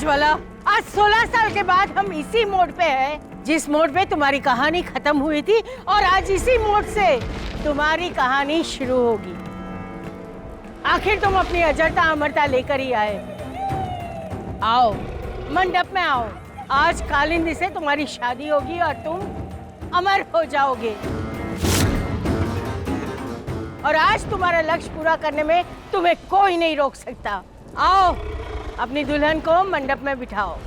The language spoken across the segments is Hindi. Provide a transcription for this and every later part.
ज्वाला, आज 16 साल के बाद हम इसी मोड़ पे हैं जिस मोड़ पे तुम्हारी कहानी खत्म हुई थी, और आज इसी मोड़ से तुम्हारी कहानी शुरू होगी। आखिर तुम अपनी अजरता अमरता लेकर ही आए। आओ, मंडप में आओ। आज कालिंदी से तुम्हारी शादी होगी और तुम अमर हो जाओगे। और आज तुम्हारा लक्ष्य पूरा करने में तुम्हें कोई नहीं रोक सकता। आओ, अपनी दुल्हन को मंडप में बिठाओ।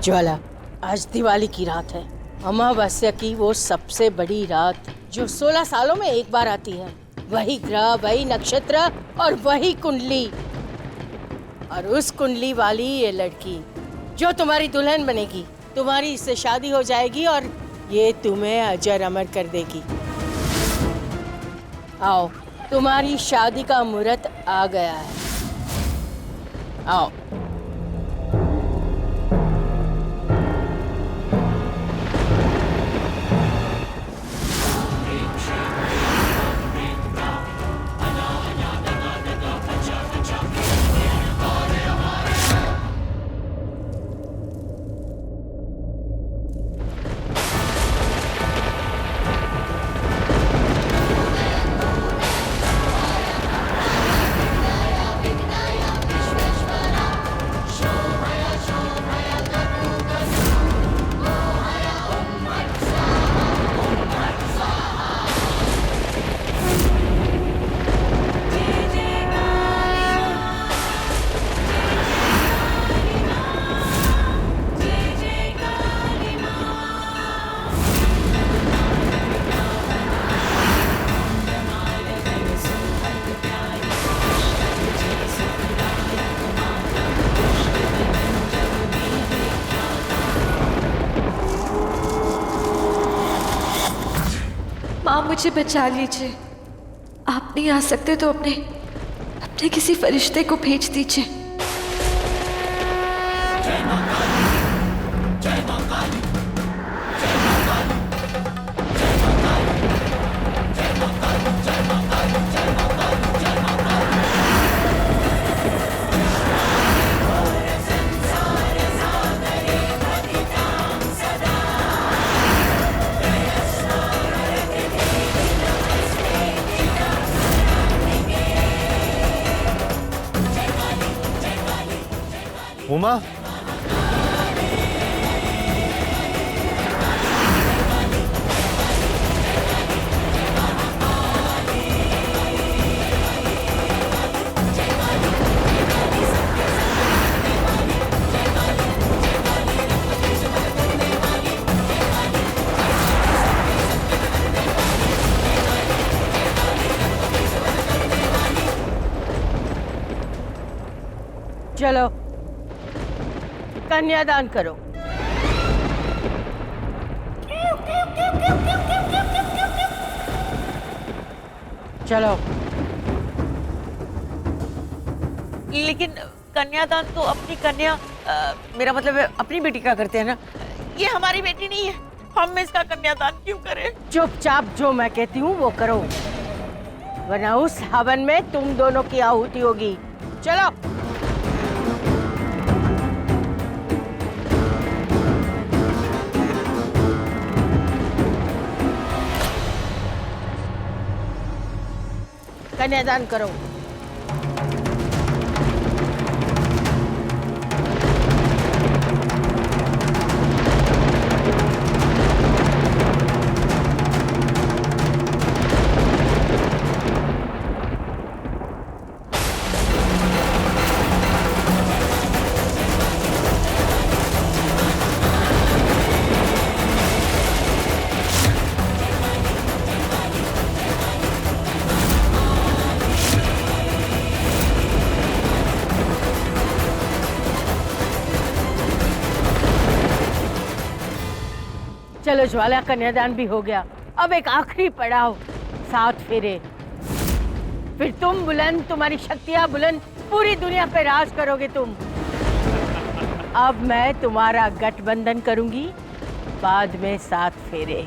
ज्वाला, आज दिवाली की रात है, अमावस्या की वो सबसे बड़ी रात जो 16 सालों में एक बार आती है। वही ग्रह, वही नक्षत्र और वही कुंडली, और उस कुंडली वाली ये लड़की जो तुम्हारी दुल्हन बनेगी, तुम्हारी इससे शादी हो जाएगी और ये तुम्हें अजर अमर कर देगी। आओ, तुम्हारी शादी का मुहूर्त आ गया है। आओ। माँ, मुझे बचा लीजिए। आप नहीं आ सकते तो अपने किसी फरिश्ते को भेज दीजिए। जय मां काली, जय मां काली, जय मां काली, जय मां काली, जय मां काली, जय मां काली, जय मां काली, जय मां काली। संसार सागरे पतितां सदा उमा, चलो, कन्यादान करो। चलो। लेकिन कन्यादान तो अपनी कन्या, मेरा मतलब है अपनी बेटी का करते हैं ना। ये हमारी बेटी नहीं है, हम इसका कन्यादान क्यों करें? चुपचाप जो मैं कहती हूँ वो करो, वरना उस हवन में तुम दोनों की आहुति होगी। चलो। कन्यादान करो। चलो ज्वाला, कन्यादान भी हो गया। अब एक आखिरी पड़ाव, 7 फेरे। फिर तुम बुलंद, तुम्हारी शक्तियां बुलंद, पूरी दुनिया पे राज करोगे तुम। अब मैं तुम्हारा गठबंधन करूंगी बाद में 7 फेरे।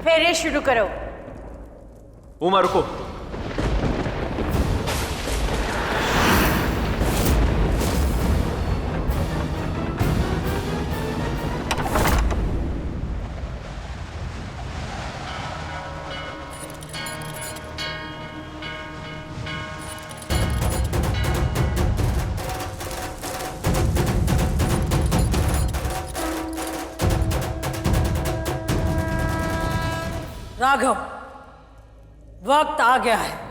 फेरे शुरू करो। उमा रुको। राघव, वक्त आ गया है।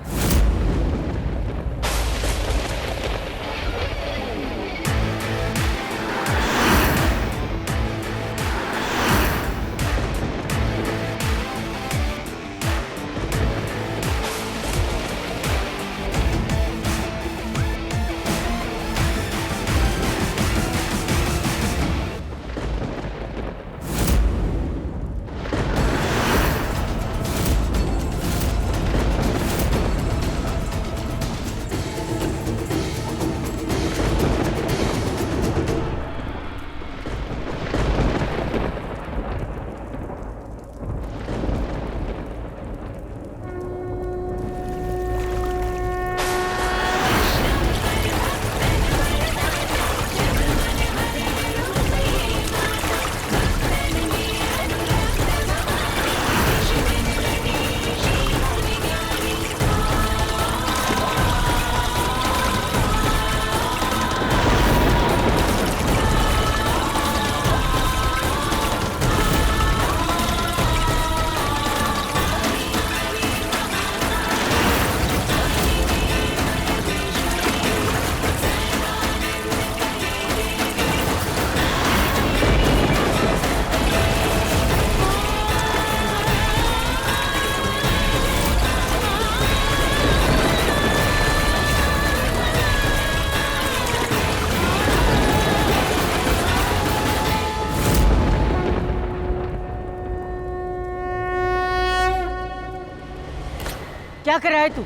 क्या कर रहा है तू?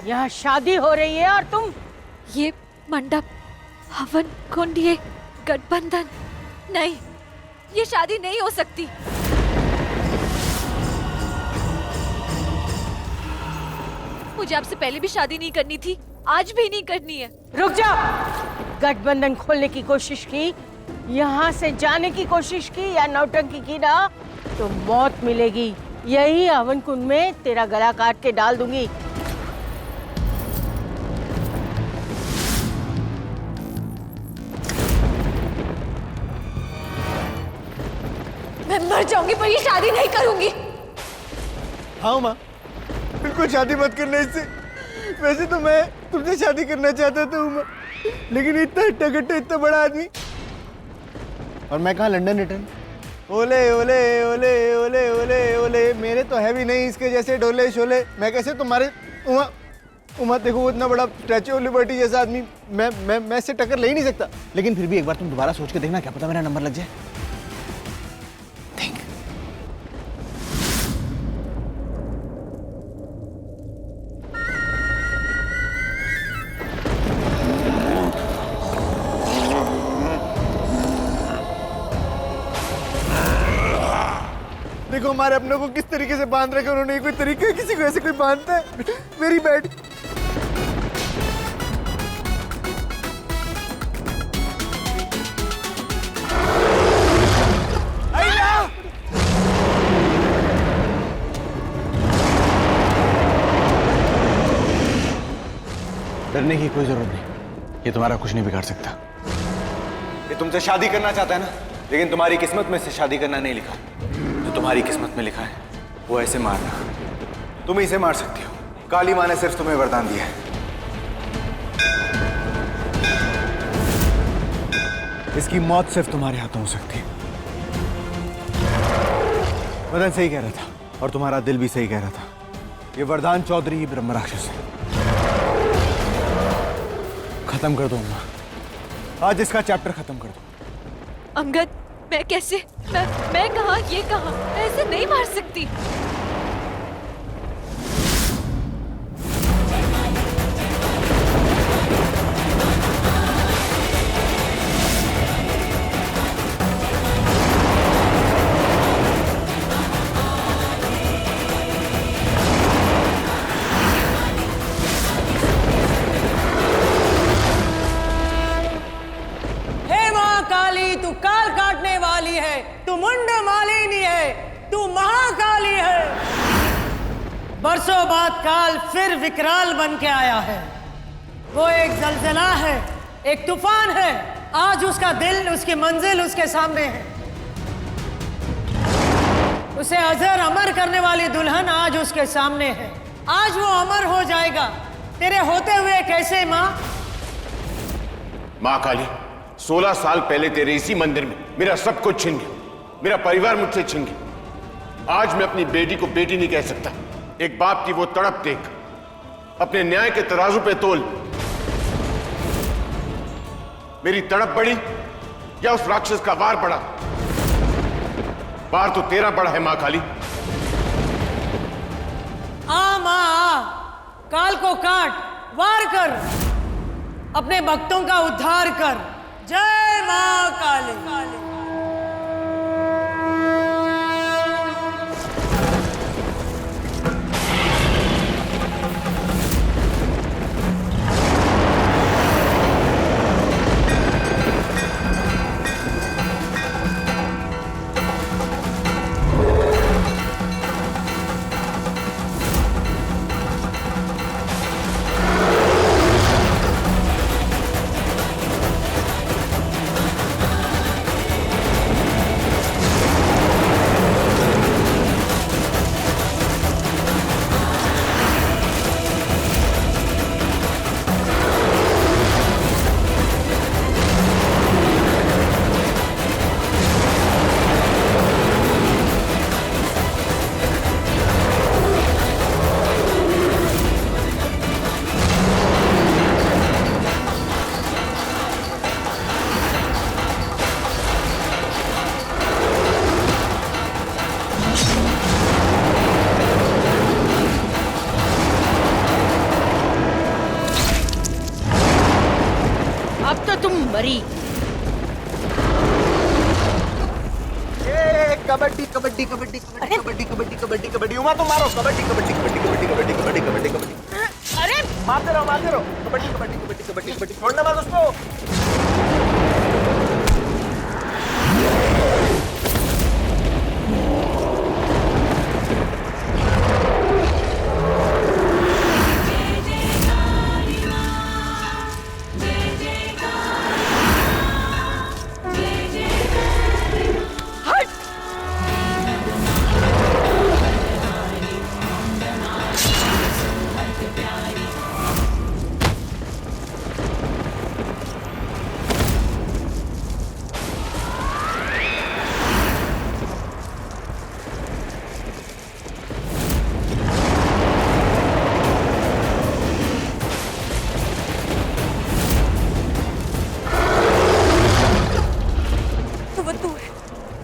यहाँ शादी हो रही है और तुम? ये मंडप, हवन कुंड, ये गठबंधन, नहीं, ये शादी नहीं हो सकती। मुझे आपसे पहले भी शादी नहीं करनी थी, आज भी नहीं करनी है। रुक जा। गठबंधन खोलने की कोशिश की, यहाँ से जाने की कोशिश की या नौटंकी की ना तो मौत मिलेगी। यही हवन कुंड में तेरा गला काट के डाल दूंगी। मैं मर जाऊंगी पर ये शादी नहीं करूंगी। हाँ उमा, बिल्कुल शादी मत करना इससे। वैसे तो मैं तुमसे शादी करना चाहता था उमा, लेकिन इतना हट्टा कट्टा इतना बड़ा आदमी, और मैं कहाँ लंदन रिटर्न। ओले ओले ओले ओले ओले ओले, मेरे तो है भी नहीं इसके जैसे डोले शोले। मैं कैसे तुम्हारे उमा उमा देखो, वो इतना बड़ा स्टैच्यू ऑफ लिबर्टी जैसा आदमी, मैं इससे टक्कर ले ही नहीं सकता। लेकिन फिर भी एक बार तुम दोबारा सोच के देखना, क्या पता मेरा नंबर लग जाए। देखो हमारे अपनों को किस तरीके से बांध रखा उन्होंने। कोई तरीका है किसी को ऐसे कोई बांधता है? Very bad. डरने की कोई जरूरत नहीं, ये तुम्हारा कुछ नहीं बिगाड़ सकता। ये तुमसे शादी करना चाहता है ना, लेकिन तुम्हारी किस्मत में से शादी करना नहीं लिखा। जो तुम्हारी किस्मत में लिखा है वो ऐसे मारना। तुम इसे मार सकती हो, काली माँ ने सिर्फ तुम्हें वरदान दिया है। इसकी मौत सिर्फ तुम्हारे हाथों हो सकती है। मदन सही कह रहा था और तुम्हारा दिल भी सही कह रहा था। ये वरदान चौधरी ही ब्रह्म राक्षस है। खत्म कर दो अम्मा, आज इसका चैप्टर खत्म कर दो। अंगद, मैं कैसे, मैं कहा, ये कहा, ऐसे नहीं मार सकती। तू काल काटने वाली है, तू मुंड मालिनी है, तू महाकाली है। बरसों बाद काल फिर विकराल बन के आया है। वो एक जलजला है, एक तूफान है। आज उसका दिल, उसकी मंजिल उसके सामने है। उसे अजर अमर करने वाली दुल्हन आज उसके सामने है। आज वो अमर हो जाएगा। तेरे होते हुए कैसे माँ? माँ काली, 16 साल पहले तेरे इसी मंदिर में मेरा सब कुछ छिन गया, मेरा परिवार मुझसे छिन गया। आज मैं अपनी बेटी को बेटी नहीं कह सकता। एक बाप की वो तड़प देख, अपने न्याय के तराजू पे तोल। मेरी तड़प बढ़ी या उस राक्षस का वार बढ़ा? वार तो तेरा बढ़ा है माँ काली। आ माँ आ, काल को काट, वार कर, अपने भक्तों का उद्धार कर। जय मां काली। मरी। कबड्डी कबड्डी कबड्डी कबड्डी कबड्डी कबड्डी कबड्डी कबड्डी उमा तो मारो। कबड्डी कबड्डी कबड्डी कबड्डी कबड्डी कबड्डी कबड्डी कबड्डी। अरे मारते रहो मारते रहो। कबड्डी कबड्डी कबड्डी कबड्डी कबड्डी। छोड़ना मत उसको।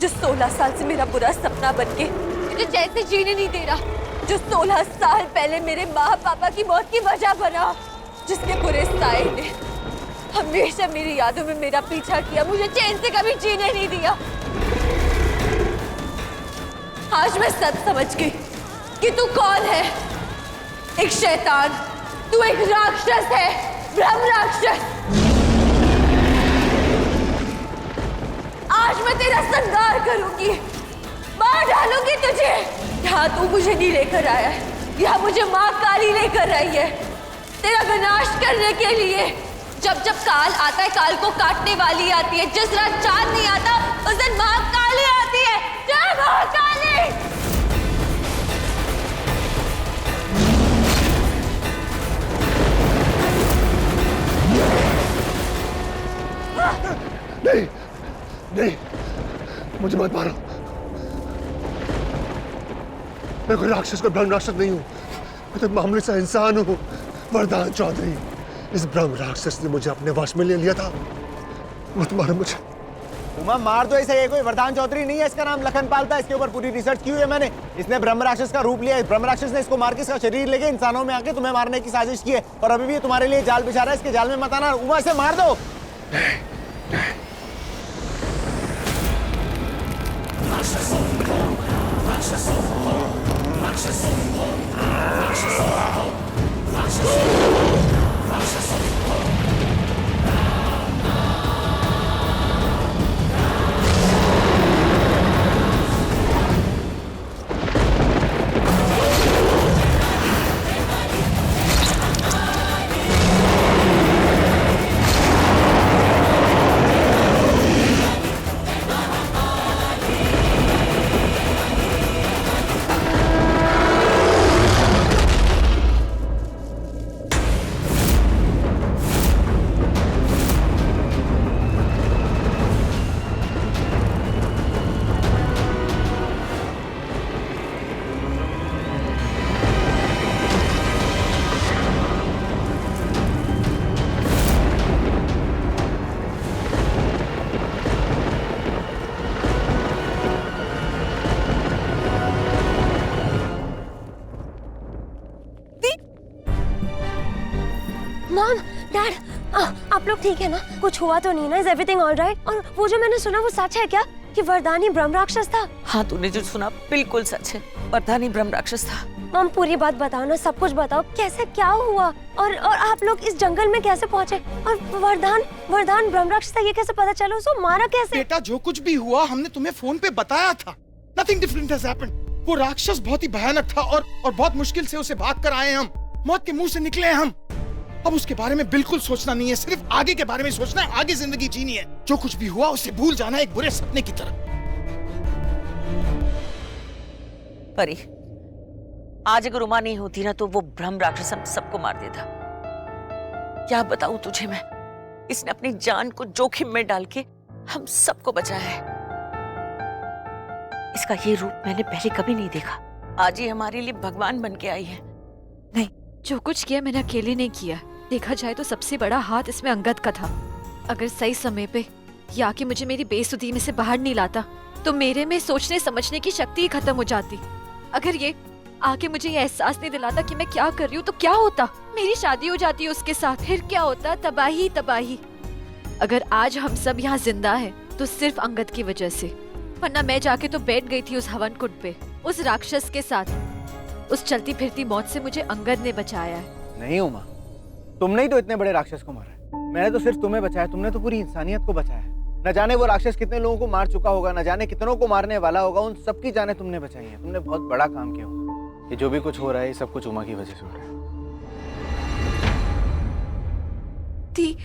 जो 16 साल से मेरा बुरा सपना बनके मुझे चैन से जीने नहीं दे रहा, जो 16 साल पहले मेरे माँ पापा की मौत की वजह बना, जिसके बुरे साए ने हमेशा मेरी यादों में मेरा पीछा किया, मुझे चैन से कभी जीने नहीं दिया। आज मैं सच समझ गई कि तू कौन है। एक शैतान, तू एक राक्षस है, ब्रह्म राक्षस। आज मैं तेरा संहार करूंगी, मार डालूंगी तुझे। यहाँ तू मुझे नहीं लेकर आया है, यहाँ मुझे माँ काली लेकर आई है, तेरा विनाश करने के लिए। जब जब काल आता है, काल को काटने वाली आती है। जिस रात चांद नहीं आता, उस दिन माँ काली आती है। जय माँ काली। नहीं मैं कोई राक्षस का ब्रह्म राक्षस नहीं हूँ, मैं तो मामूली सा इंसान हूँ। वरदान चौधरी, इस ब्रह्म राक्षस ने मुझे अपने वश में ले लिया था। मत मारो मुझे। उमा मार दो इसे, ये कोई वरदान चौधरी नहीं है, इसका नाम लखनपाल था। इसके ऊपर पूरी रिसर्च की हुई है मैंने। इसने ब्रह्म राक्षस का रूप लिया है। ब्रह्म राक्षस ने इसको मार के इसका शरीर लेके इंसानों में आके तुम्हें मारने की साजिश की है, और अभी भी ये तुम्हारे लिए जाल बिछा रहा है। इसके जाल में मत आना। उमा इसे मार दो। मॉम, डैड, आप लोग ठीक है ना? कुछ हुआ तो नहीं ना? Is everything all right? और वो जो मैंने सुना वो सच है क्या कि वरदानी ब्रह्म राक्षस था? हाँ, तूने जो सुना बिल्कुल सच है। वरदानी ब्रह्म राक्षस था। मॉम पूरी बात बताओ ना, सब कुछ बताओ। कैसे, क्या हुआ, और आप लोग इस जंगल में कैसे पहुंचे? और वरदान ब्रह्म राक्षस था, ये कैसे पता चला? उसको मारा कैसे? बेटा, जो कुछ भी हुआ हमने तुम्हें फोन पे बताया था। Nothing different has happened. वो राक्षस बहुत ही भयानक था और बहुत मुश्किल से उसे भाग कर आए हम। मौत के मुंह से निकले हैं हम। अब उसके बारे में बिल्कुल सोचना नहीं है, सिर्फ आगे के बारे में सोचना है। आगे जिंदगी जीनी है। जो कुछ भी हुआ उसे भूल जाना है, एक बुरे सपने की तरह। परी, आज अगर उमा नहीं होती ना तो वो ब्रह्म राक्षस हम सबको मार देता। क्या बताऊं तुझे मैं, इसने अपनी जान को जोखिम में डाल के हम सबको बचाया है। इसका ये रूप मैंने पहले कभी नहीं देखा। आज ही हमारे लिए भगवान बन के आई है। नहीं, जो कुछ किया मैंने अकेले नहीं किया। देखा जाए तो सबसे बड़ा हाथ इसमें अंगद का था। अगर सही समय पे ये आके मुझे मेरी बेसुधी में से बाहर नहीं लाता तो मेरे में सोचने समझने की शक्ति ही खत्म हो जाती। अगर ये आके मुझे ये एहसास नहीं दिलाता कि मैं क्या कर रही हूँ तो क्या होता? मेरी शादी हो जाती उसके साथ, फिर क्या होता? तबाही तबाही। अगर आज हम सब यहाँ जिंदा हैं तो सिर्फ अंगद की वजह से, वरना मैं जाके तो बैठ गई थी उस हवन कुंड पे उस राक्षस के साथ। उस चलती फिरती मौत से मुझे अंगद ने बचाया है। नहीं उमा, तुमने ही तो इतने बड़े राक्षस को मारा है। मैंने तो सिर्फ तुम्हें बचाया, तुमने तो पूरी इंसानियत को बचाया है। न जाने वो राक्षस कितने लोगों को मार चुका होगा, न जाने कितनों को मारने वाला होगा। उन सबकी जाने तुमने बचाई है। तुमने बहुत बड़ा काम किया होगा। ये जो भी कुछ हो रहा है, ये सब कुछ उमा की वजह से हो रहा है। दी,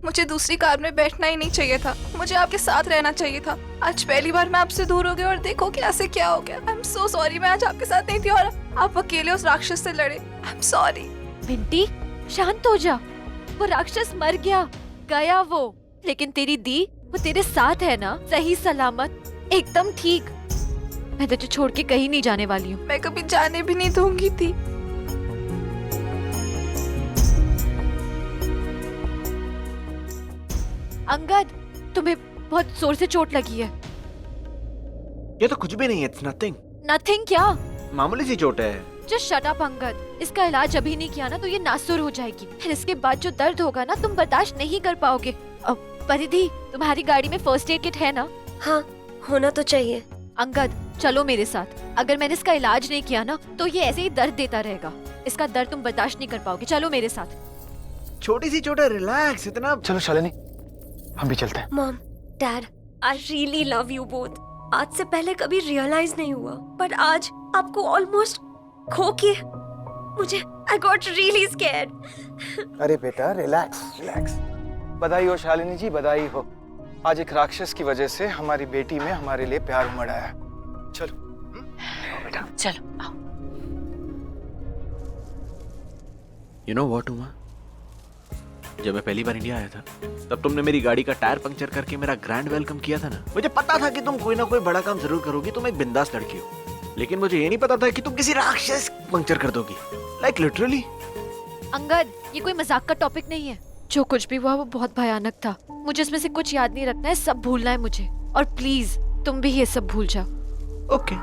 मुझे दूसरी कार में बैठना ही नहीं चाहिए था। मुझे आपके साथ रहना चाहिए था। आज पहली बार मैं आपसे दूर हो गई और देखो कैसे क्या हो गया। I am so sorry. मैं आज आपके साथ नहीं थी और आप अकेले उस राक्षस से लड़े। I am sorry. बिंटी, शांत हो जा। वो राक्षस मर गया वो। लेकिन तेरी दी, वो तेरे साथ है ना, सही सलामत, एकदम ठीक। मैं तुझे छोड़ के कहीं नहीं जाने वाली हूँ। मैं कभी जाने भी नहीं दूंगी थी। अंगद, तुम्हें बहुत जोर से चोट लगी है। ये तो कुछ भी नहीं है। It's nothing. नथिंग क्या? मामूली सी चोट है। Just shut up Angad. इसका इलाज अभी नहीं किया ना तो ये नासुर हो जाएगी। फिर इसके बाद जो दर्द होगा ना तुम बर्दाश्त नहीं कर पाओगे। अब परिधि, तुम्हारी गाड़ी में फर्स्ट एड किट है ना? हाँ, होना तो चाहिए। अंगद, चलो मेरे साथ। अगर मैंने इसका इलाज नहीं किया ना तो ये ऐसे ही दर्द देता रहेगा। इसका दर्द तुम बर्दाश्त नहीं कर पाओगे। चलो मेरे साथ। छोटी सी चोट है, रिलैक्स। इतना चलो शालिनी, हम भी चलते हैं। Mom, dad, I really love you both. आज से पहले कभी रियलाइज नहीं हुआ, बट आज आपको ऑलमोस्ट खो के मुझे आई गॉट रियली स्कैर्ड। अरे बेटा, रिलैक्स रिलैक्स। बधाई हो शालिनी जी, बधाई हो। आज एक राक्षस की वजह से हमारी बेटी में हमारे लिए प्यार उमड़ आया। चलो बेटा, चलो आओ। You know what, Uma? जब मैं पहली बार इंडिया आया था तब तुमने मेरी गाड़ी का टायर पंक्चर करके मेरा ग्रैंड वेलकम किया था ना। मुझे पता था कि तुम कोई ना कोई बड़ा काम जरूर करोगी। तुम एक बिंदास लड़की हो। लेकिन मुझे ये नहीं पता था कि तुम किसी राक्षस पंक्चर कर दोगी, लाइक लिटरली। अंगद, ये कोई मजाक का टॉपिक नहीं है। जो कुछ भी हुआ वो बहुत भयानक था। मुझे इसमें से कुछ याद नहीं रखना है, सब भूलना है मुझे। और प्लीज तुम भी ये सब भूल जाओ। ओके,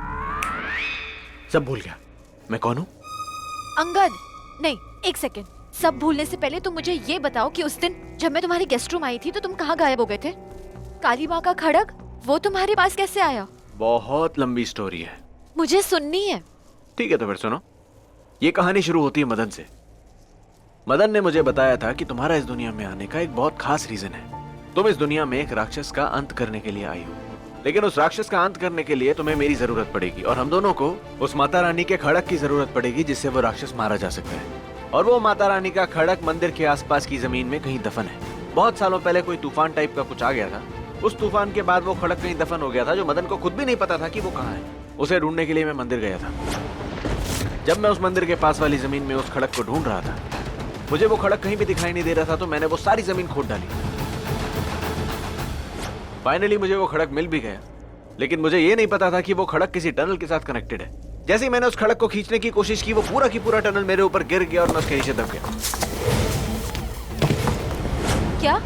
सब भूल गया। मैं कौन हूँ? अंगद, नहीं, एक सेकेंड। सब भूलने से पहले तुम मुझे ये बताओ कि उस दिन जब मैं तुम्हारी गेस्ट रूम आई थी तो तुम कहाँ गायब हो गए थे? काली माँ का खड़ग, वो तुम्हारे पास कैसे आया? बहुत लंबी स्टोरी है, मुझे सुननी है। ठीक है तो फिर सुनो। ये कहानी शुरू होती है मदन से। मदन ने मुझे बताया था कि तुम्हारा इस दुनिया में आने का एक बहुत खास रीजन है। तुम इस दुनिया में एक राक्षस का अंत करने के लिए आई हो, लेकिन उस राक्षस का अंत करने के लिए तुम्हें मेरी जरूरत पड़ेगी और हम दोनों को उस माता रानी के खड़ग की जरूरत पड़ेगी जिससे वो राक्षस मारा जा सकता है। और वो माता रानी का खड़ग मंदिर के आसपास की जमीन में कहीं दफन है। बहुत सालों पहले कोई तूफान टाइप का कुछ आ गया था। उस तूफान के बाद वो खड़ग कहीं दफन हो गया था, जो मदन को खुद भी नहीं पता था कि वो कहाँ है। उसे ढूंढने के लिए मैं मंदिर गया था। जब मैं उस मंदिर के पास वाली जमीन में उस खड़ग को ढूंढ रहा था, मुझे वो खड़ग कहीं भी दिखाई नहीं दे रहा था, तो मैंने वो सारी जमीन खोद डाली। फाइनली मुझे वो खड़ग मिल भी गया, लेकिन मुझे ये नहीं पता था कि वो खड़ग किसी टनल के साथ कनेक्टेड है। जैसे ही मैंने उस खड़ग को खींचने की कोशिश की, वो पूरा की पूरा टनल मेरे ऊपर गिर गया और मैं उसके नीचे दब गया। क्या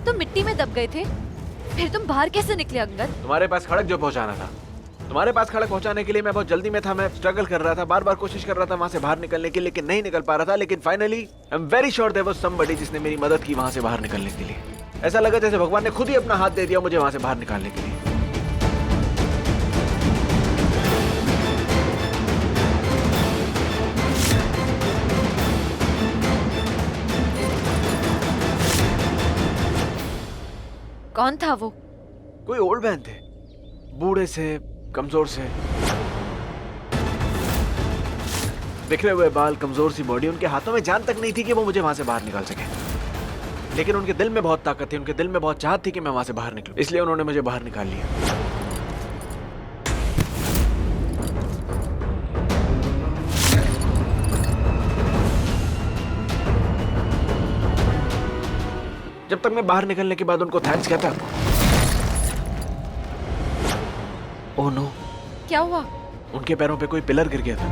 तुम मिट्टी में दब गए थे? फिर तुम बाहर कैसे निकले अंगद? तुम्हारे पास खड़ग जो पहुंचाना था, तुम्हारे पास खड़ग पहुंचाने के लिए मैं बहुत जल्दी में था। मैं स्ट्रगल कर रहा था, बार बार कोशिश कर रहा था वहां से बाहर निकलने की, लेकिन नहीं निकल पा रहा था। लेकिन finally I am very sure there was somebody जिसने मेरी मदद की वहां से बाहर निकलने के लिए। ऐसा लगा जैसे भगवान ने खुद ही अपना हाथ दे दिया मुझे वहां से बाहर निकालने के लिए। कौन था वो? कोई ओल्ड मैन थे, बूढ़े से, कमजोर से, बिखरे हुए बाल, कमजोर सी बॉडी। उनके हाथों में जान तक नहीं थी कि वो मुझे वहां से बाहर निकाल सके, लेकिन उनके दिल में बहुत ताकत थी। उनके दिल में बहुत चाहत थी कि मैं वहां से बाहर निकलूं, इसलिए उन्होंने मुझे बाहर निकाल लिया। जब तक मैं बाहर निकलने के बाद उनको थैंक्स कहता। ओह नो, क्या हुआ? उनके पैरों पे कोई पिलर गिर गया था।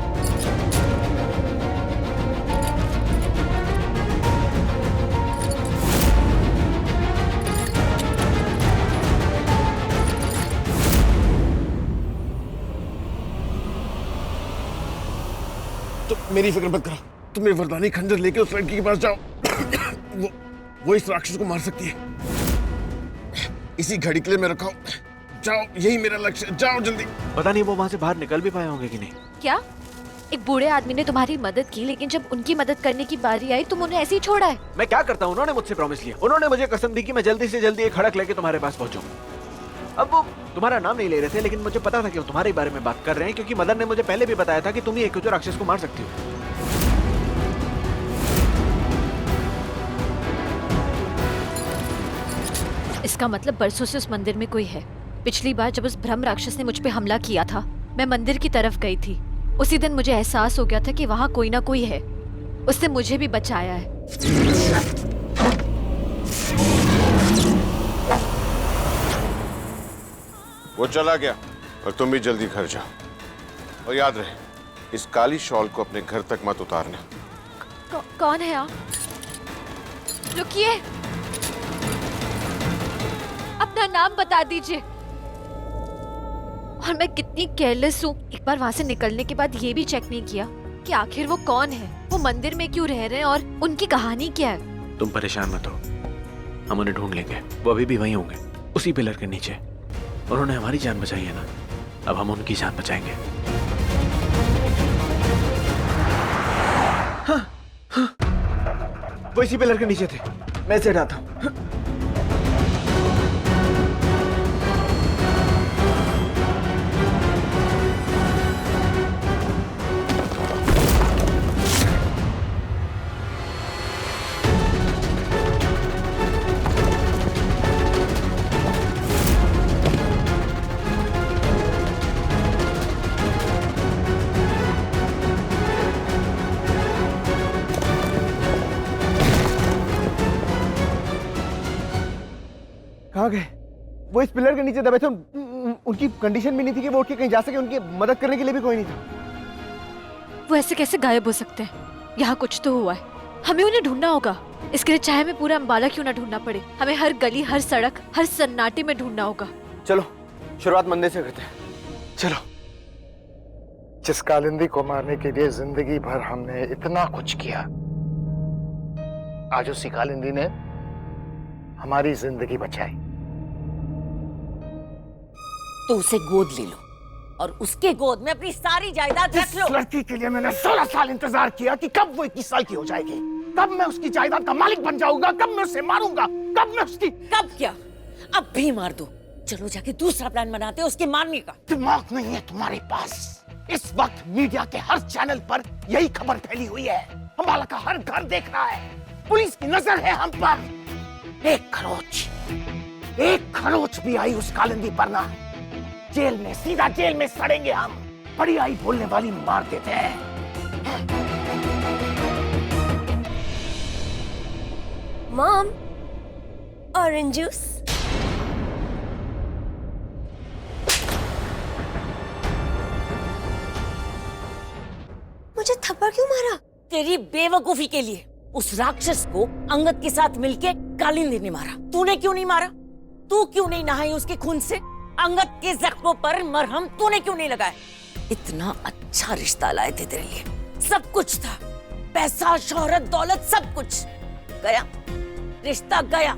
तुम मेरी फिक्र मत करो, तुम ये वरदानी खंजर लेके उस लड़की के पास जाओ। वो इस राक्षस को मार सकती है। इसी घड़ी के लिए मैं रखा हूं। जाओ, यही मेरा लक्ष्य है। जाओ जल्दी। पता नहीं वो वहां से बाहर निकल भी पाए होंगे कि नहीं। क्या एक बूढ़े आदमी ने तुम्हारी मदद की, लेकिन जब उनकी मदद करने की बारी आई तुम उन्हें ऐसे ही छोड़ा है? मैं क्या करता हूँ, उन्होंने मुझसे प्रॉमिस लिया। उन्होंने मुझे कसम दी कि मैं जल्दी से जल्दी एक खड़क लेके तुम्हारे पास पहुंचूं। अब वो तुम्हारा नाम नहीं ले रहे थे, लेकिन मुझे पता था कि वो तुम्हारे बारे में बात कर रहे हैं, क्योंकि मदन ने मुझे पहले भी बताया था कि तुम ही एक जो राक्षस को मार सकती हो। इसका मतलब बरसों से उस मंदिर में कोई है। पिछली बार जब उस ब्रह्म राक्षस ने मुझ पे हमला किया था, मैं मंदिर की तरफ गई थी। उसी दिन मुझे एहसास हो गया था कि वहाँ कोई ना कोई है। उसने मुझे भी बचाया है। वो चला गया और तुम भी जल्दी घर जाओ। और याद रहे, इस काली शॉल को अपने घर तक मत उतारना। कौन है आप? रुकिए, अपना नाम बता दीजिए। और मैं कितनी केयरलेस हूँ, एक बार वहाँ से निकलने के बाद ये भी चेक नहीं किया कि आखिर वो कौन है, वो मंदिर में क्यों रह रहे हैं और उनकी कहानी क्या है। तुम परेशान मत हो, हम उन्हें ढूंढ लेंगे। वो अभी भी वहीं होंगे, उसी पिलर के नीचे। उन्होंने हमारी जान बचाई है ना, अब हम उनकी जान बचाएंगे। हाँ, हाँ, वो इसी पिलर के नीचे थे। मैं इसे हटाता हूँ। कहाँ गए? वो इस पिलर के नीचे दबे थे, उनकी कंडीशन भी नहीं थी कि वो उठ के कहीं जा सके, उनकी मदद करने के लिए भी कोई नहीं था। वो ऐसे कैसे गायब हो सकते हैं? यहाँ कुछ तो हुआ है, हमें उन्हें ढूंढना होगा। इसके लिए चाहे हमें पूरा अंबाला क्यों ना ढूंढना पड़े, हमें हर गली, हर सड़क, हर सन्नाटे में ढूंढना होगा। चलो शुरुआत मंदिर से करते हैं। चलो। जिस कालिंदी को मारने के लिए जिंदगी भर हमने इतना कुछ किया, आज उसी कालिंदी ने हमारी जिंदगी बचाई। तो उसे गोद ले लो और उसके गोद में अपनी सारी जायदाद रख लो। इस लड़की के लिए मैंने 16 साल इंतजार किया कि कब वो 21 साल की हो जाएगी, कब मैं उसकी जायदाद का मालिक बन जाऊंगा, कब मैं उसे मारूंगा, कब मैं उसकी। कब क्या, अब भी मार दो। चलो जाके दूसरा प्लान बनाते हैं उसके मारने का। दिमाग नहीं है तुम्हारे पास। इस वक्त मीडिया के हर चैनल पर यही खबर फैली हुई है, अंबाला का हर घर देख रहा है, पुलिस की नजर है हम पर। एक खरोच भी आई उस कालिंदी पर ना, जेल में, सीधा जेल में सड़ेंगे हम। बड़ी आई बोलने वाली मार देते हैं। Mom, orange juice. मुझे थप्पड़ क्यों मारा? तेरी बेवकूफी के लिए। उस राक्षस को अंगद के साथ मिलके कालिंदी ने मारा। तूने क्यों नहीं मारा? तू क्यों नहीं नहाई उसके खून से? अंगद के जख्मों पर मरहम तूने क्यों नहीं लगाया? इतना अच्छा रिश्ता लाए थे तेरे लिए, सब कुछ था, पैसा, शोहरत, दौलत, सब कुछ गया, रिश्ता गया।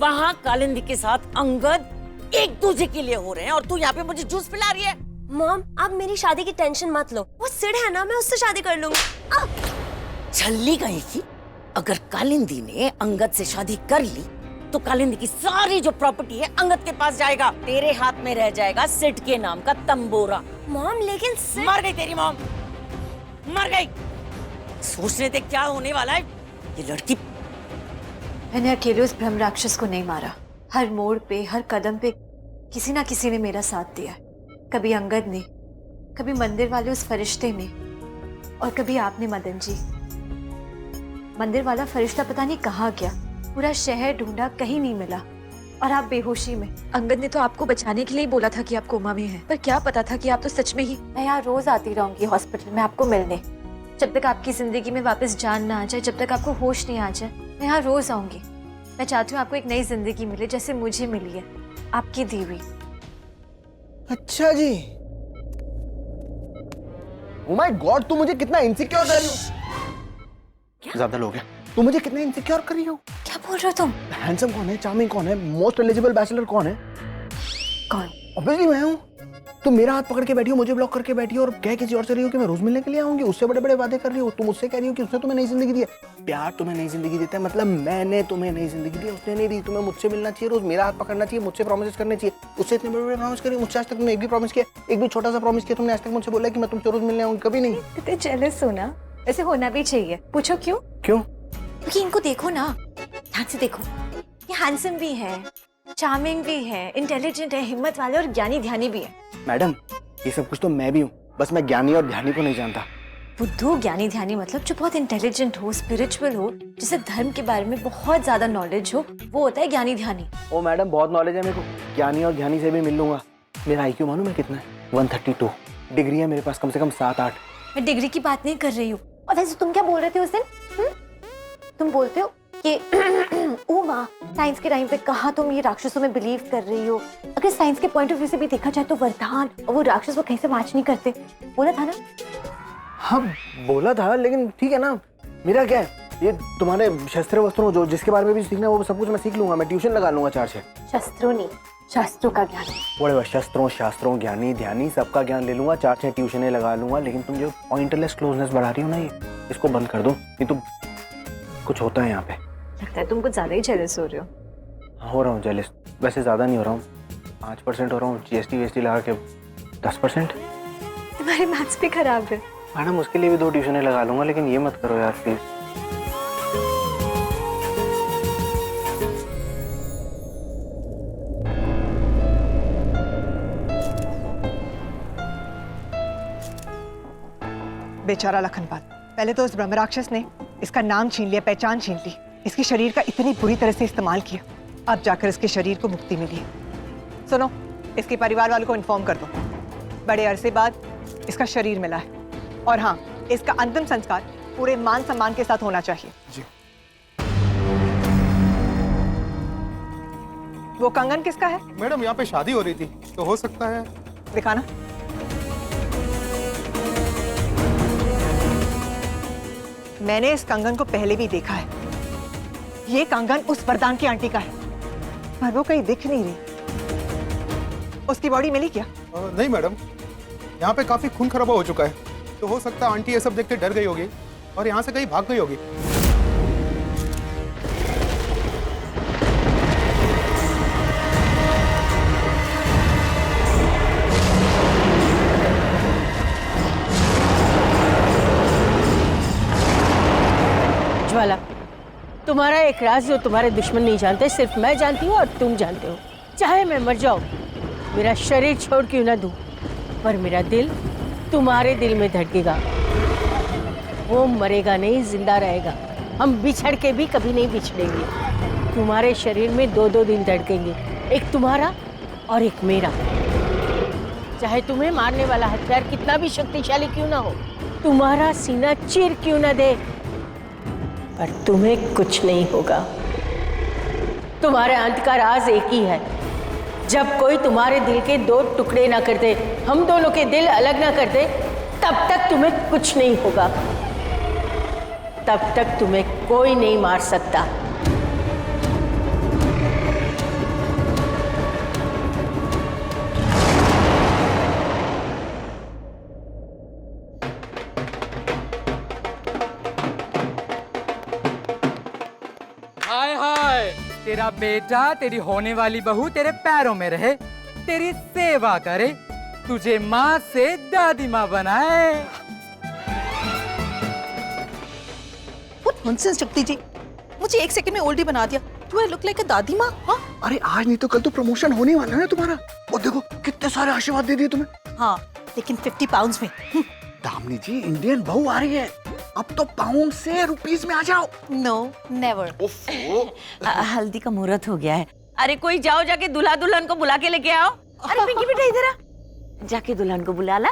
वहाँ कालिंदी के साथ अंगद एक दूसरे के लिए हो रहे हैं और तू यहाँ पे मुझे जूस पिला रही है। मॉम, आप मेरी शादी की टेंशन मत लो, वो सिड है ना, मैं उससे शादी कर लूंगी। छल्ली गई थी। अगर कालिंदी ने अंगद से शादी कर ली तो कालिंदी की सारी जो प्रॉपर्टी है अंगद के पास जाएगा, तेरे हाथ में रह जाएगा सिड के नाम का तंबोरा। मॉम, लेकिन मर गई तेरी मॉम, मर गई। सोचने थे क्या होने वाला है ये लड़की। मैंने अकेले उस ब्रह्म राक्षस को नहीं मारा। हर मोड़ पे, हर कदम पे किसी ना किसी ने मेरा साथ दिया। कभी अंगद ने, कभी मंदिर वाले उस फरिश्ते ने, और कभी आपने मदन जी। मंदिर वाला फरिश्ता पता नहीं कहाँ गया, पूरा शहर ढूंढा, कहीं नहीं मिला, और आप बेहोशी में। अंगद ने तो आपको बचाने के लिए ही बोला था कि आप कोमा में हैं, पर क्या पता था कि आप तो सच में ही। मैं यहाँ रोज आती रहूंगी हॉस्पिटल में आपको मिलने, जब तक आपकी जिंदगी में वापस जान ना आ जाए, जब तक आपको होश नहीं आ जाए। मैं यहाँ रोज आऊंगी। मैं चाहती हूँ आपको एक नई जिंदगी मिले, जैसे मुझे मिली है, आपकी दी हुई। अच्छा जी। ओ माय गॉड, तू मुझे कितना इनसिक्योर कर रही हो। ज्यादा लोग हैं। तू मुझे कितना इनसिक्योर कर रही हो? क्या बोल रहे हो तुम? हैंडसम कौन है, चार्मिंग कौन है, मोस्ट एलिजिबल बैचलर कौन है? कौन? ऑब्वियसली मैं हूँ। तुम मेरा हाथ पकड़ के बैठी हो, मुझे ब्लॉक करके बैठी हो और कह किसी और से रही हो कि मैं रोज मिलने के लिए आऊंगी। उससे बड़े बड़े वादे कर रही हो। तुम मुझसे कह रही हो कि उसने तुम्हें नई जिंदगी दी है। प्यार तुम्हें नई जिंदगी देता है, मतलब मैंने तुम्हें नई जिंदगी दी, उसने नहीं दी। तुम्हें मुझसे मिलना चाहिए, रोज मेरा हाथ पकड़ना चाहिए, मुझसे प्रॉमिस करने चाहिए। उससे इतने बड़े बड़े प्रॉमिस करिए, मुझसे आज तक तुमने एक भी प्रॉमिस किया? एक भी छोटा सा प्रॉमिस किया तुमने आज तक मुझसे? बोला कि मैं तुमसे रोज मिलने आऊंगी? कभी नहीं। कितने जेलस हो ना, ऐसे होना भी चाहिए। पूछो क्यों? क्यों? क्योंकि इनको देखो ना, ध्यान से देखो, ये हैंडसम भी है, चार्मिंग भी है, इंटेलिजेंट है, हिम्मत वाले और ज्ञानी ध्यानी भी है। मैडम, ये सब कुछ तो मैं भी हूँ, बस मैं ज्ञानी और ध्यानी को नहीं जानता। बुद्धू ज्ञानी ध्यानी मतलब जो बहुत इंटेलिजेंट हो, स्पिरिचुअल हो, जिसे धर्म के बारे में बहुत ज्यादा नॉलेज हो, वो होता है ज्ञानी ध्यानी। ओ मैडम, बहुत नॉलेज है मेरे को, ज्ञानी और ध्यानी से भी मिल लूंगा। मेरा आईक्यू मालूम है कितना है? 132। डिग्री है मेरे पास कम से कम 7-8। मैं डिग्री की बात नहीं कर रही हूँ। और वैसे तुम क्या बोल रहे थे उस दिन? तुम बोलते हो कि ओ माँ, साइंस के टाइम पे कहा तुम ये राक्षसों में बिलीव कर रही हो। अगर साइंस के पॉइंट ऑफ व्यू से भी देखा जाए तो वरदान और वो राक्षस वो कहीं से मैच नहीं करते। बोला था ना? हाँ बोला था, लेकिन ठीक है ना, मेरा क्या है, ये तुम्हारे शस्त्र वस्त्रों जो जिसके बारे में भी सीखना है वो सब कुछ मैं सीख लूंगा। मैं ट्यूशन लगा लूंगा 4-6। शस्त्रों नहीं, शास्त्रों का ज्ञान। बड़े शस्त्रों, शास्त्रों, ज्ञानी ध्यानी सबका ज्ञान ले लूंगा, 4-6 ट्यूशनें लगा लूंगा। लेकिन तुम जो पॉइंटलेस क्लोजनेस बढ़ा रही हो ना, ये इसको बंद कर दो, नहीं तो कुछ होता है यहाँ पे। लगता है तुम कुछ ज्यादा ही जेलस हो रहे हो। हो रहा हूँ जेलस, वैसे ज्यादा नहीं हो रहा हूँ, 5% हो रहा हूँ। GST लगा के 10%। तुम्हारी मैथ्स भी खराब है। मैडम, उसके लिए भी 2 ट्यूशनें लगा लूंगा, लेकिन ये मत करो यार प्लीज। बेचारा लखनपाल, पहले तो उस ब्रह्म राक्षस ने इसका नाम छीन लिया, पहचान छीन ली, इसके शरीर का इतनी बुरी तरह से इस्तेमाल किया, अब जाकर इसके शरीर को मुक्ति मिली है। सुनो, इसके परिवार वालों को इन्फॉर्म कर दो। बड़े अरसे बाद इसका शरीर मिला है और हाँ, इसका अंतिम संस्कार पूरे मान सम्मान के साथ होना चाहिए। जी। वो कंगन किसका है? मैडम यहाँ पे शादी हो रही थी तो हो सकता है। दिखाना। मैंने इस कंगन को पहले भी देखा है। ये कंगन उस वरदान की आंटी का है, पर वो कहीं दिख नहीं रही। उसकी बॉडी मिली क्या? नहीं मैडम, यहाँ पे काफी खून खराबा हो चुका है, तो हो सकता है आंटी ये सब देख के डर गई होगी और यहाँ से कहीं भाग गई होगी। ज्वाला, तुम्हारा एक राज जो तुम्हारे दुश्मन नहीं जानते, सिर्फ मैं जानती हूँ और तुम जानते हो। चाहे मैं मर जाऊं, मेरा शरीर छोड़ क्यों ना दूं, पर मेरा दिल तुम्हारे दिल में धड़केगा। वो मरेगा नहीं, जिंदा रहेगा। हम बिछड़ के भी कभी नहीं बिछड़ेंगे। तुम्हारे शरीर में दो दो दिल धड़केंगे, एक तुम्हारा और एक मेरा। चाहे तुम्हें मारने वाला हथियार कितना भी शक्तिशाली क्यों ना हो, तुम्हारा सीना चीर क्यों ना दे, पर तुम्हें कुछ नहीं होगा। तुम्हारे अंत का राज एक ही है। जब कोई तुम्हारे दिल के दो टुकड़े ना कर दे, हम दोनों के दिल अलग ना कर दे, तब तक तुम्हें कुछ नहीं होगा। तब तक तुम्हें कोई नहीं मार सकता। हाय हाय, तेरा बेटा, तेरी होने वाली बहू तेरे पैरों में रहे, तेरी सेवा करे, तुझे माँ से दादी माँ बनाए। नॉनसेंस शक्ति जी, मुझे एक सेकंड में ओल्डी बना दिया। डू आई लुक लाइक अ दादी माँ? हाँ? अरे आज नहीं तो कल तो प्रमोशन होने वाला है ना तुम्हारा। और देखो कितने सारे आशीर्वाद दे दिए तुम्हें। हाँ, लेकिन 50 पाउंड्स में। दामिनी जी, इंडियन बहू आ रही है, अब तो पाउंड से रुपीस में आ जाओ। No never. हल्दी का मुहूर्त हो गया है। अरे कोई जाओ, जाके दूल्हा दुल्हन को बुला के लेके आओ। अरे पिंकी बेटा इधर आ, जाके दुल्हन को बुला ला।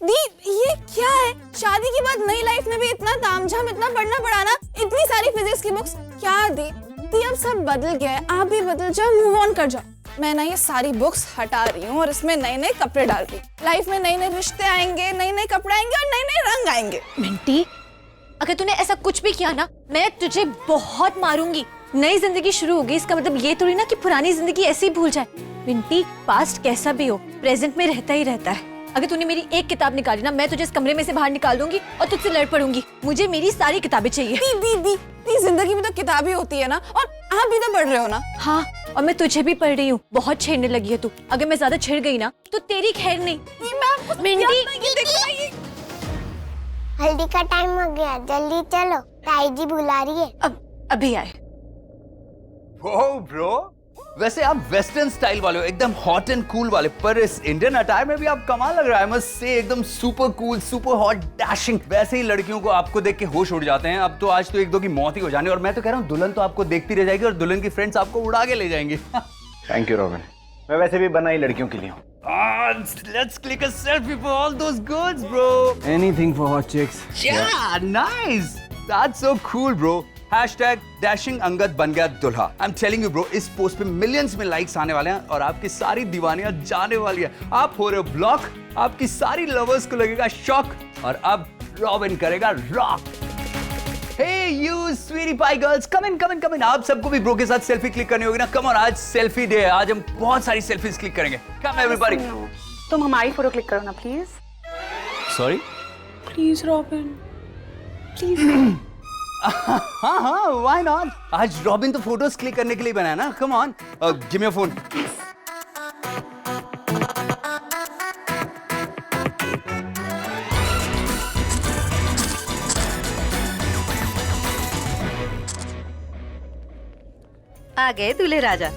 दी, ये क्या है? शादी के बाद नई लाइफ में भी इतना तामझाम, इतना पढ़ना पढ़ाना, इतनी सारी फिजिक्स की बुक्स, क्या दी? अब सब बदल गया है, आप भी बदल जाओ, मूव ऑन कर जाओ। मैं ना ये सारी बुक्स हटा रही हूँ और इसमें नए नए कपड़े डाल रही हूँ। लाइफ में नए नए रिश्ते आएंगे, नए नए कपड़े आएंगे और नए नए रंग आएंगे। मिंटी, अगर तूने ऐसा कुछ भी किया ना, मैं तुझे बहुत मारूंगी। नई जिंदगी शुरू होगी, इसका मतलब ये थोड़ी ना कि पुरानी जिंदगी ऐसे ही भूल जाए। मिंटी, पास्ट कैसा भी हो, प्रेजेंट में रहता ही रहता है। अगर तूने मेरी एक किताब निकाली ना, मैं तुझे इस कमरे में से बाहर निकाल दूंगी और तुझसे लड़ पड़ूंगी। मुझे मेरी सारी किताबें चाहिए। दी, जिंदगी में तो किताबें होती है ना, और आप भी तो पढ़ रहे हो ना। हाँ, और मैं तुझे भी पढ़ रही हूँ। बहुत छेड़ने लगी है तू। अगर मैं ज्यादा छिड़ गई ना तो तेरी खैर नहीं। मिंटी, हल्दी का टाइम हो गया, जल्दी चलो, ताई जी बुला रही है। अभी आए। ओह ब्रो, वैसे आप वेस्टर्न स्टाइल वाले हो, एकदम हॉट एंड कूल वाले, पर इस इंडियन अटायर में भी आप कमाल लग रहा है। मस्ट से एकदम super cool, super hot, dashing. वैसे ही लड़कियों को आपको देख के होश उड़ जाते हैं। अब तो आज तो एक दो की मौत ही हो जानी, और मैं तो कह रहा हूँ दुल्हन तो आपको देखती रह जाएगी और दुल्हन की फ्रेंड्स आपको उड़ा के ले जाएंगे। थैंक यू रॉबिन, मैं वैसे भी बना ही लड़कियों के लिए हूँ। Let's click a selfie for all those girls, bro. Anything for hot chicks. Yeah, nice. That's so cool, bro. #dashing Angad बन गया दूल्हा। I'm telling you, bro, इस पोस्ट पे मिलियंस में लाइक्स आने वाले हैं और आपकी सारी दीवानियां जाने वाली है। आप हो रहे हो ब्लॉक, आपकी सारी लवर्स को लगेगा शॉक, और अब रॉबिन करेगा rock. Hey you sweetie pie girls, come in। आप सबको भी ब्रो के साथ सेल्फी क्लिक करनी होगी ना। कम ऑन, आज सेल्फी डे है, आज हम बहुत सारी सेल्फीज क्लिक करेंगे। Come everybody. तुम हमारी फोटो क्लिक करो ना please. Sorry, please Robin, please. हाँ, व्हाई नॉट। आज रॉबिन तो फोटोज क्लिक करने के लिए बना है ना। Come on, give me your phone. आ गए दूल्हे राजा,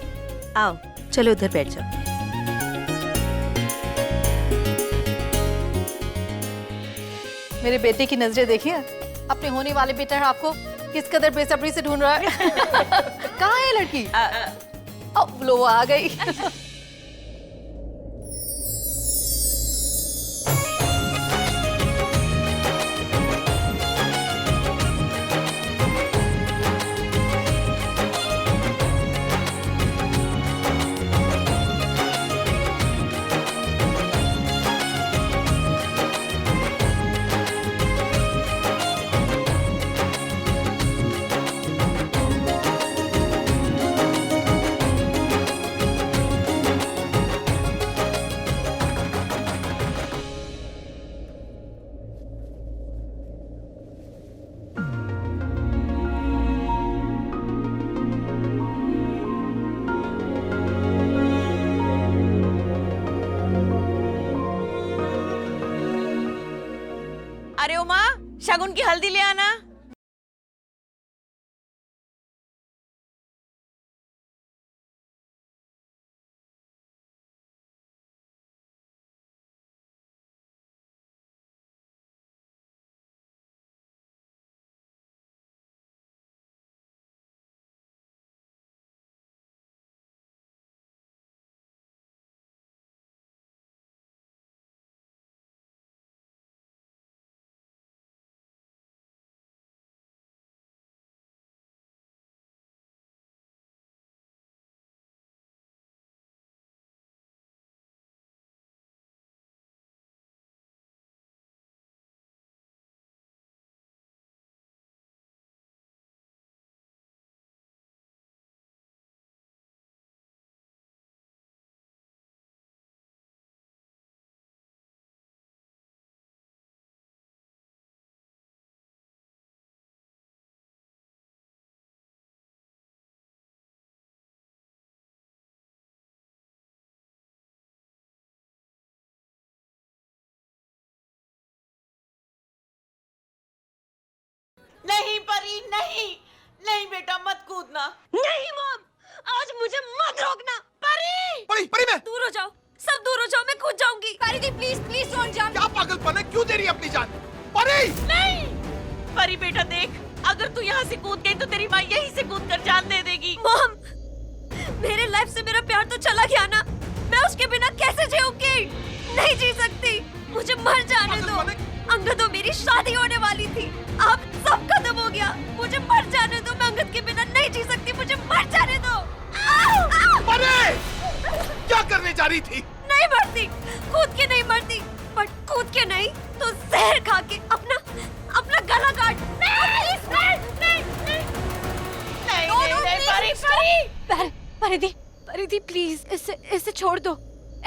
आओ चलो उधर बैठ जाओ। मेरे बेटे की नजरें देखिए, अपने होने वाले बेटा आपको किस कदर बेसब्री से ढूंढ रहा है। कहाँ है लड़की? वो आ गई। उमा, शगुन की हल्दी ले आना। नहीं परी, नहीं नहीं बेटा, मत कूदना। नहीं मॉम, आज मुझे मत रोकना। परी परी परी मैं दूर हो जाओ, सब दूर हो जाओ, मैं कूद जाऊंगी। परी दी प्लीज प्लीज डोंट जंप। क्या पागलपन है, क्यों दे रही है अपनी जान? परी नहीं परी बेटा, देख, अगर तू यहाँ से कूद गई तो तेरी माँ यहीं से कूद कर जान दे देगी। मॉम, मेरे लाइफ से मेरा प्यार तो चला गया ना, मैं उसके बिना कैसे जीऊंगी? नहीं जी सकती, मुझे मर जाने दो। अंगद, मेरी शादी होने वाली थी, अब सब खत्म हो गया, मुझे मर जाने दो। मैं अंगद के बिना नहीं जी सकती, मुझे मर जाने दो। क्या करने जा रही थी? नहीं मरती, कूद के नहीं मरती, बट कूद के नहीं तो जहर खा के अपना गला काट। परिधि प्लीज इसे छोड़ दो,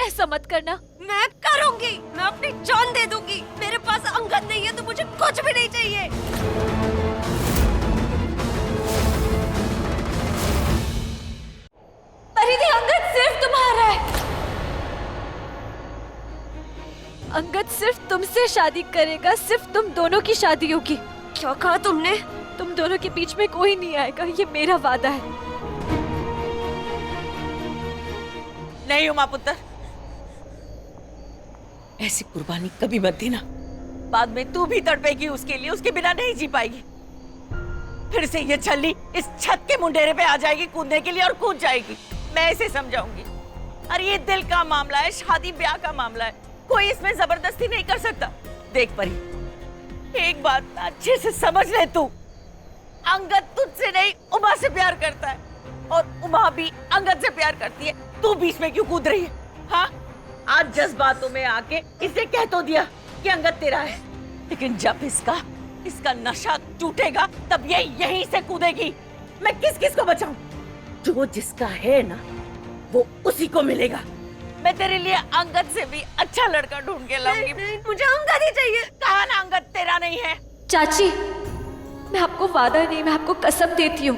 ऐसा मत करना। मैं करूंगी, मैं अपनी जान दे दूंगी। मेरे पास अंगद नहीं है तो मुझे कुछ भी नहीं चाहिए। परिधि, अंगद सिर्फ तुम्हारा है। अंगद सिर्फ तुमसे शादी करेगा, सिर्फ तुम दोनों की शादी होगी। क्या कहा तुमने? तुम दोनों के बीच में कोई नहीं आएगा, ये मेरा वादा है। नहीं उमा पुत्र, ऐसी कुर्बानी कभी मत देना। बाद में तू भी तड़पेगी उसके लिए, उसके बिना नहीं जी पाएगी। फिर से ये छल्ली इस छत के मुंडेरे पे आ जाएगी कूदने के लिए और कूद जाएगी। मैं इसे समझाऊंगी। अरे ये दिल का मामला है, शादी ब्याह का मामला है, कोई इसमें जबरदस्ती नहीं कर सकता। देख परी, एक बात अच्छे से समझ ले तू, अंगद तुझसे नहीं उमा से प्यार करता है और उमा भी अंगद से प्यार करती है। तू बीच में क्यों कूद रही है? हाँ, आज जज्बातों में आके इसे कह तो दिया कि अंगद तेरा है, लेकिन जब इसका नशा टूटेगा तब ये यहीं से कूदेगी। मैं किस किस को बचाऊं? जो जिसका है ना वो उसी को मिलेगा। मैं तेरे लिए अंगद से भी अच्छा लड़का ढूंढ के लाऊंगी। मुझे अंगद ही चाहिए। कहा ना अंगद तेरा नहीं है। चाची, मैं आपको वादा नहीं, मैं आपको कसम देती हूँ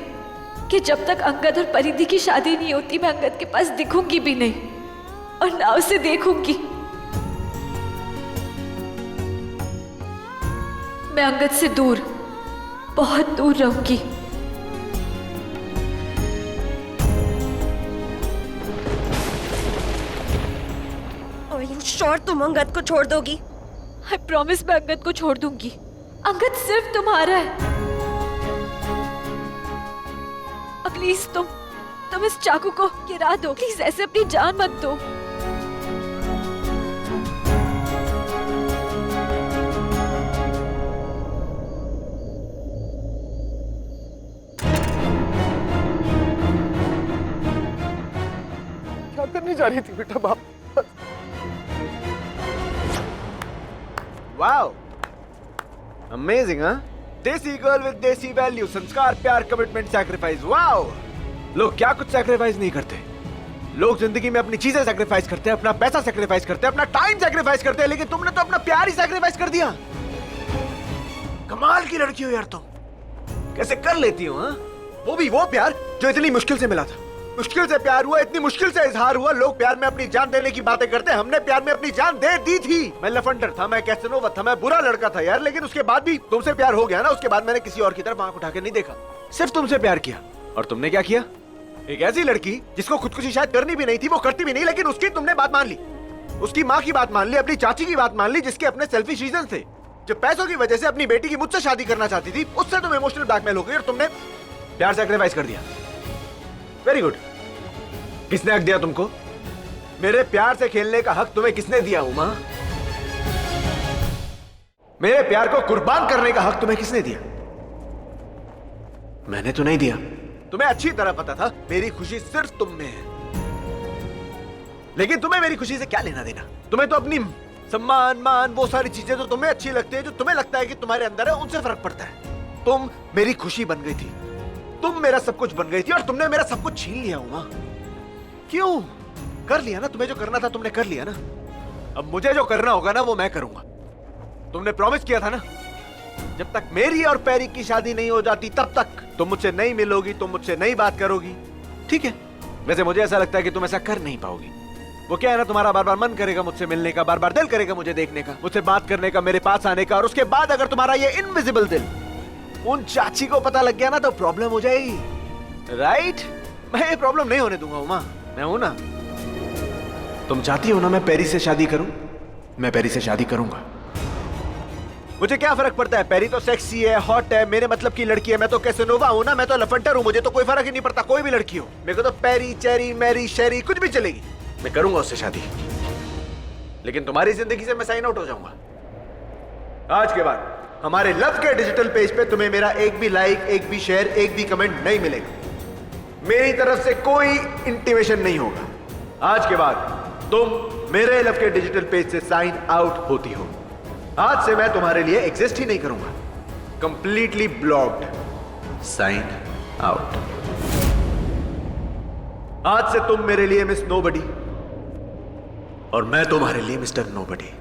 कि जब तक अंगद और परिधि की शादी नहीं होती मैं अंगद के पास दिखूंगी भी नहीं और ना उसे देखूंगी। मैं अंगद से दूर, बहुत दूर रहूंगी। Are you sure तुम अंगद को छोड़ दोगी? I promise मैं अंगद को छोड़ दूंगी। अंगद सिर्फ तुम्हारा है। प्लीज तुम इस चाकू को गिरा दो, प्लीज ऐसे अपनी जान मत दो। क्या करने जा रही थी बेटा बाप? वाओ, अमेजिंग, हाँ? देसी गर्ल विद देसी वैल्यू, संस्कार, प्यार, कमिटमेंट, सैक्रिफाइस। वाओ! लोग क्या कुछ सैक्रिफाइस नहीं करते। लोग जिंदगी में अपनी चीजें सैक्रिफाइस करते हैं, अपना पैसा सैक्रिफाइस करते हैं, अपना टाइम सैक्रिफाइस करते हैं, लेकिन तुमने तो अपना प्यार ही सैक्रिफाइस कर दिया। कमाल की लड़की हो यार तुम, कैसे कर लेती हो? हाँ, वो भी वो प्यार जो इतनी मुश्किल से मिला था। मुश्किल से प्यार हुआ, इतनी मुश्किल से इजहार हुआ। लोग प्यार में अपनी जान देने की बातें करते हैं, हमने प्यार में अपनी जान दे दी थी। मैं लफंडर था, मैं कैसेनोवा था, मैं बुरा लड़का था यार, लेकिन उसके बाद भी तुमसे प्यार हो गया ना। उसके बाद मैंने किसी और की तरफ आंख उठा के नहीं देखा, सिर्फ तुमसे प्यार किया। और तुमने क्या किया? एक ऐसी लड़की जिसको खुदकुशी शायद करनी भी नहीं थी, वो करती भी नहीं, लेकिन उसकी तुमने बात मान ली, उसकी माँ की बात मान ली, अपनी चाची की बात मान ली, जिसके अपने सेल्फिश रीजन थे, जो पैसों की वजह से अपनी बेटी की मुझसे शादी करना चाहती थी। उससे तुम इमोशनल ब्लैकमेल हो गई और तुमने प्यार सैक्रिफाइस कर दिया। Very good. किसने हक दिया तुमको? मेरे प्यार से खेलने का हक तुम्हें किसने दिया उमा? मेरे प्यार को कुर्बान करने का हक तुम्हें किसने दिया? मैंने तो नहीं दिया। तुम्हें अच्छी तरह पता था मेरी खुशी सिर्फ तुम में है, लेकिन तुम्हें मेरी खुशी से क्या लेना देना? तुम्हें तो अपनी सम्मान, मान, वो सारी चीजें जो तुम्हें अच्छी लगती है, जो तुम्हें लगता है कि तुम्हारे अंदर है, उनसे फर्क पड़ता है। तुम मेरी खुशी बन गई थी, तुम मेरा सब कुछ बन गई थी, और तुमने मेरा सब कुछ छीन लिया उमा। क्यों? कर लिया ना, तुम्हें जो करना था तुमने कर लिया ना। अब मुझे जो करना होगा ना वो मैं करूंगा। तुमने प्रॉमिस किया था ना, जब तक मेरी और पैरी की शादी नहीं हो जाती तब तक तुम मुझसे नहीं मिलोगी, तुम मुझसे नहीं बात करोगी। ठीक है, वैसे मुझे ऐसा लगता है कि तुम ऐसा कर नहीं पाओगी। वो क्या है ना, तुम्हारा बार बार मन करेगा मुझसे मिलने का, बार बार दिल करेगा मुझे देखने का, मुझसे बात करने का, मेरे पास आने का, और उसके बाद अगर तुम्हारा ये इनविजिबल दिल उन चाची को पता लग गया ना तो प्रॉब्लम हो जाएगी। राइट? मैं ये प्रॉब्लम नहीं होने दूंगा उमा, मैं हूं ना। तुम चाहती हो ना मैं पैरी से शादी करूं? मैं पैरी से शादी करूंगा। मुझे क्या फर्क पड़ता है? पैरी तो सेक्सी है, हॉट है, मेरे मतलब की लड़की है। मैं तो कैसेनोवा हूं ना, मैं तो लफंटर हूं, मुझे तो कोई फर्क ही नहीं पड़ता, कोई भी लड़की हो। मेरे को तो पैरी, चेरी, मैरी, शेरी कुछ भी चलेगी, मैं करूंगा उससे शादी। लेकिन तुम्हारी जिंदगी से मैं साइन आउट हो जाऊंगा। आज के बाद हमारे लव के डिजिटल पेज पे तुम्हें मेरा एक भी लाइक, एक भी शेयर, एक भी कमेंट नहीं मिलेगा। मेरी तरफ से कोई इंटीमेशन नहीं होगा। आज के बाद तुम मेरे लव के डिजिटल पेज से साइन आउट होती हो। आज से मैं तुम्हारे लिए एग्जिस्ट ही नहीं करूंगा। Completely blocked, sign out. आज से तुम मेरे लिए मिस नोबडी और मैं तुम्हारे लिए मिस्टर नोबडी।